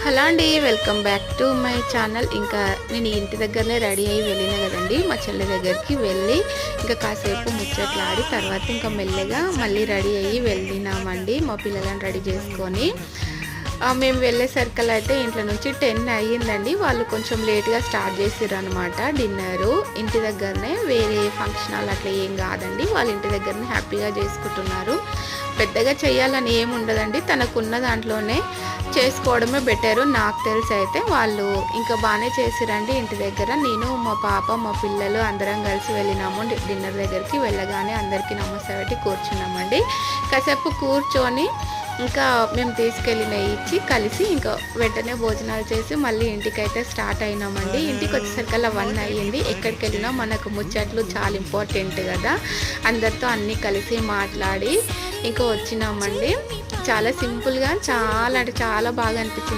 Hello అండి, welcome back to my channel. ఇంకా నేను ఇంటి దగ్గరనే రెడీ అయ్యి వెళ్ళిన కదండి మా చెల్లి దగ్గరికి వెళ్ళి ఇంకా కాసేపు ముచ్చట్లాడి తర్వాత ఇంకా మెల్లగా మళ్ళీ రెడీ అయ్యి వెళ్ళినామండి మా పిల్లలను రెడీ చేసుకొని. మేము వెళ్ళేసరికి అయితే ఇంట్లో నుంచి 10 అయ్యిందండి. వాళ్ళు కొంచెం లేట్గా స్టార్ట్ చేసిర్రు అనమాట డిన్నరు. ఇంటి దగ్గరనే, వేరే ఫంక్షన్ హాల్ అట్లా ఏం కాదండి, వాళ్ళ ఇంటి దగ్గరనే హ్యాపీగా చేసుకుంటున్నారు. పెద్దగా చేయాలని ఏమి ఉండదండి, తనకున్న దాంట్లోనే చేసుకోవడమే బెటరు నాకు తెలిసి. అయితే వాళ్ళు ఇంకా బాగానే చేసిరండి ఇంటి దగ్గర. నేను మా పాప మా పిల్లలు అందరం కలిసి వెళ్ళినాము డిన్నర్ దగ్గరికి. వెళ్ళగానే అందరికీ నమస్తే పెట్టి కూర్చున్నామండి. కాసేపు కూర్చొని ఇంకా మేము తీసుకెళ్ళిన ఇచ్చి కలిసి ఇంకా వెంటనే భోజనాలు చేసి మళ్ళీ ఇంటికైతే స్టార్ట్ అయినామండి. ఇంటికి వచ్చేసరికల్లా 1 అయ్యింది. ఎక్కడికి వెళ్ళినా మనకు ముచ్చట్లు చాలా ఇంపార్టెంట్ కదా, అందరితో అన్నీ కలిసి మాట్లాడి ఇంకా వచ్చినామండి. చాలా సింపుల్గా, చాలా అంటే చాలా బాగా అనిపించింది.